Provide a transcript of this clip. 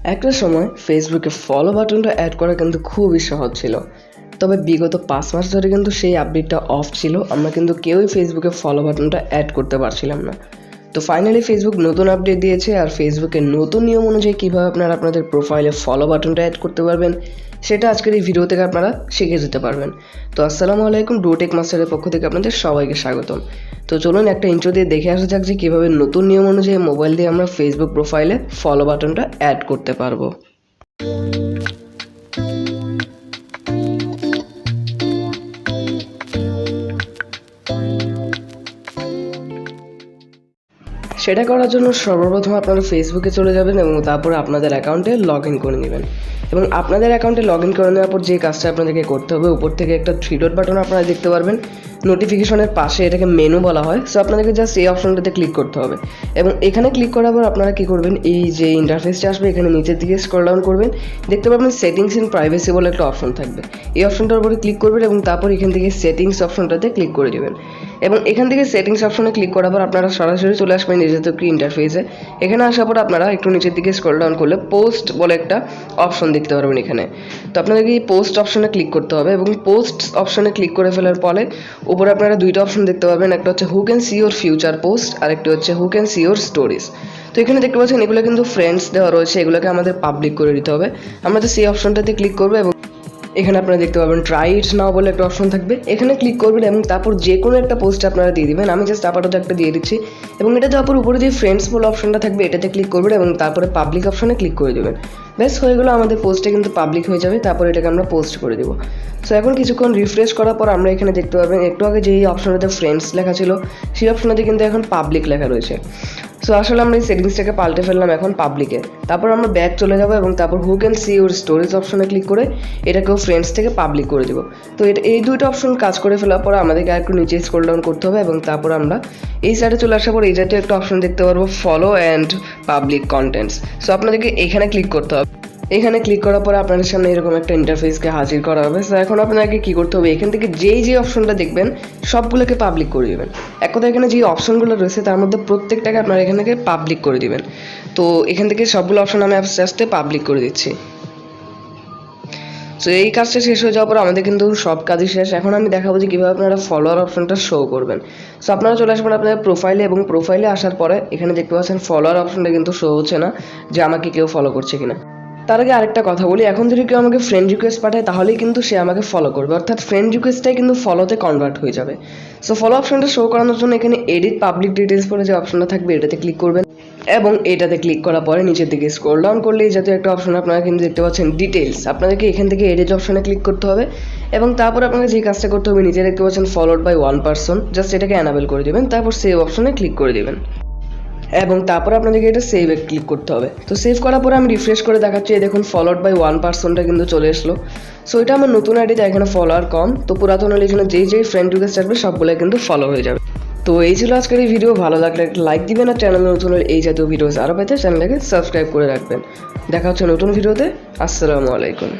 একটা সময় ফেসবুকে ফলো বাটনটা অ্যাড করা কিন্তু খুবই সহজ ছিল, তবে বিগত 5 মাস ধরে কিন্তু সেই আপডেটটা অফ ছিল। আমরা কিন্তু কেউই ফেসবুকে ফলো বাটনটা অ্যাড করতে পারছিলাম না। তো ফাইনালি ফেসবুক নতুন আপডেট দিয়েছে, আর ফেসবুকের নতুন নিয়ম অনুযায়ী কীভাবে আপনারা আপনাদের প্রোফাইলে ফলো বাটনটা অ্যাড করতে পারবেন সেটা আজকের এই ভিডিও থেকে আপনারা শিখে যেতে পারবেন। তো আসসালামু আলাইকুম, টেক মাস্টারের পক্ষ থেকে আপনাদের সবাইকে স্বাগতম। তো চলুন একটা ইন্ট্রো দিয়ে দেখে আসা যাক যে কীভাবে নতুন নিয়ম অনুযায়ী মোবাইল দিয়ে আমরা ফেসবুক প্রোফাইলে ফলো বাটনটা অ্যাড করতে পারবো। সেটা করার জন্য সর্বপ্রথম আপনারা ফেসবুকে চলে যাবেন এবং তারপরে আপনাদের অ্যাকাউন্টে লগ ইন করে নেবেন। এবং আপনাদের অ্যাকাউন্টে লগ ইন করে নেওয়ার পর যে কাজটা আপনাদেরকে করতে হবে, উপর থেকে একটা 3 ডট বাটন আপনারা দেখতে পারবেন, নোটিফিকেশনের পাশে, এটাকে মেনু বলা হয়। সো আপনাদেরকে জাস্ট এই অপশনটাতে ক্লিক করতে হবে এবং এখানে ক্লিক করার পর আপনারা কী করবেন, এই যে ইন্টারফেসটা আসবে এখানে নিচের দিকে স্ক্রল ডাউন করবেন, দেখতে পাবেন সেটিংস ইন প্রাইভেসি বলে একটা অপশন থাকবে। এই অপশনটার উপরে ক্লিক করবেন এবং তারপর এখান থেকে সেটিংস অপশনটাতে ক্লিক করে দেবেন। এবং এখান থেকে সেটিংস অপশনে ক্লিক করার পর আপনারা সরাসরি চলে আসবেন নিজের তো ইন্টারফেসে। এখানে আসার পর আপনারা একটু নিচের দিকে স্ক্রল ডাউন করলে পোস্ট বলে একটা অপশন দেখতে পারবেন এখানে। তো আপনাদেরকে এই পোস্ট অপশনে ক্লিক করতে হবে এবং পোস্ট অপশনে ক্লিক করে ফেলার পরে উপরে আপনারা দুইটা অপশন দেখতে পাবেন, একটা হচ্ছে who can see your future post আর একটা হচ্ছে who can see your stories. তো এখানে দেখতে পাচ্ছেন এগুলো কিন্তু ফ্রেন্ডস দেওয়া রয়েছে, এগুলোকে আমাদের পাবলিক করে দিতে হবে। আমরা তো সেই অপশনটাতে ক্লিক করবো এবং এখানে আপনারা দেখতে পাবেন ট্রাই ইট নাও বলে একটা অপশন থাকবে, এখানে ক্লিক করবেন এবং তারপর যে কোনো একটা পোস্ট আপনারা দিয়ে দিবেন। আমি জাস্ট আপাতত একটা দিয়ে দিচ্ছি এবং এটা দেওয়ার পর উপরে যে ফ্রেন্ডস বলে অপশনটা থাকবে এটাতে ক্লিক করবেন এবং তারপরে পাবলিক অপশনে ক্লিক করে দেবেন। ব্যাস হয়ে গেলো, আমাদের পোস্টটা কিন্তু পাবলিক হয়ে যাবে। তারপর এটাকে আমরা পোস্ট করে দেবো। সো এখন কিছুক্ষণ রিফ্রেশ করার পর আমরা এখানে দেখতে পাবেন একটু আগে যেই অপশনটাতে ফ্রেন্ডস লেখা ছিল সেই অপশনটাতে কিন্তু এখন পাবলিক লেখা রয়েছে। সো আসলে আমরা এই সেটিংসটাকে পাল্টে ফেললাম এখন পাবলিকে। তারপর আমরা ব্যাক চলে যাবো এবং তারপর হু ক্যান সি ইউর স্টোরিজ অপশনে ক্লিক করে এটাকেও ফ্রেন্ডস থেকে পাবলিক করে দেবো। তো এই দুইটা অপশন কাজ করে ফেলার পর আমাদেরকে আরেকটু নিচে স্ক্রল ডাউন করতে হবে এবং তারপর আমরা এই সাইডে চলে আসার পর এই জাতীয় একটা অপশন দেখতে পারবো, follow and public contents. So আপনাদেরকে এখানে ক্লিক করতে হবে। এখানে ক্লিক করার পরে আপনাদের সামনে এরকম একটা ইন্টারফেসকে হাজির করা হবে। সো এখন আপনাকে কী করতে হবে, এখান থেকে যেই অপশনটা দেখবেন সবগুলোকে পাবলিক করে দেবেন। এক কথা এখানে যে অপশনগুলো রয়েছে তার মধ্যে প্রত্যেকটাকে আপনারা এখান থেকে পাবলিক করে দেবেন। তো এখান থেকে সবগুলো অপশন আমি আস্তে আস্তে পাবলিক করে দিচ্ছি। সো এই কাজটা শেষ হয়ে যাওয়ার পর আমাদের কিন্তু সব কাজই শেষ। এখন আমি দেখাবো যে কীভাবে আপনারা ফলোয়ার অপশনটা শো করবেন। সো আপনারা চলে আসবেন আপনাদের প্রোফাইলে এবং প্রোফাইলে আসার পরে এখানে দেখতে পাচ্ছেন ফলোয়ার অপশনটা কিন্তু শো হচ্ছে না যে আমাকে কেউ ফলো করছে কিনা। তার আগে আরেকটা কথা বলি, এখন যদি কেউ আমাকে ফ্রেন্ড রিকোয়েস্ট পাঠায় তাহলেই কিন্তু সে আমাকে ফলো করবে, অর্থাৎ ফ্রেন্ড রিকোয়েস্টটাই কিন্তু ফলোতে কনভার্ট হয়ে যাবে। সো ফলো অপশনটা শো করানোর জন্য এখানে এডিট পাবলিক ডিটেলস বলে যে অপশনটা থাকবে এটাতে ক্লিক করবেন এবং এটাতে ক্লিক করার পরে নিচের দিকে স্ক্রল ডাউন করলে এই জাতীয় একটা অপশন আপনারা কিন্তু দেখতে পাচ্ছেন ডিটেলস। আপনাদেরকে এখান থেকে এডিট অপশনে ক্লিক করতে হবে এবং তারপর আপনাকে যে কাজটা করতে হবে, নিচে দেখতে পাচ্ছেন ফলোড বাই 1 পারসন, জাস্ট এটাকে অ্যানাবেল করে দেবেন, তারপর সেভ অপশনে ক্লিক করে দেবেন এবং তারপর আপনাদেরকে এটা সেভে ক্লিক করতে হবে। তো সেভ করার পরে আমি রিফ্রেশ করে দেখাচ্ছি, এই দেখুন ফলোড বাই 1 পারসনটা কিন্তু চলে আসলো। সো এটা আমার নতুন আইডিতে, এখানে ফলোয়ার কম, তো পুরাতন হলে এখানে যেই ফ্রেন্ড রিকোয়েস্ট আসবে সবগুলো কিন্তু ফলো হয়ে যাবে। তো এই ছিল আজকের এই ভিডিও। ভালো লাগলে একটা লাইক দিবেন আর চ্যানেল নতুন হলে এই জাতীয় ভিডিওস আরও পেতে চ্যানেলটাকে সাবস্ক্রাইব করে রাখবেন। দেখা হচ্ছে নতুন ভিডিওতে। আসসালামু আলাইকুম।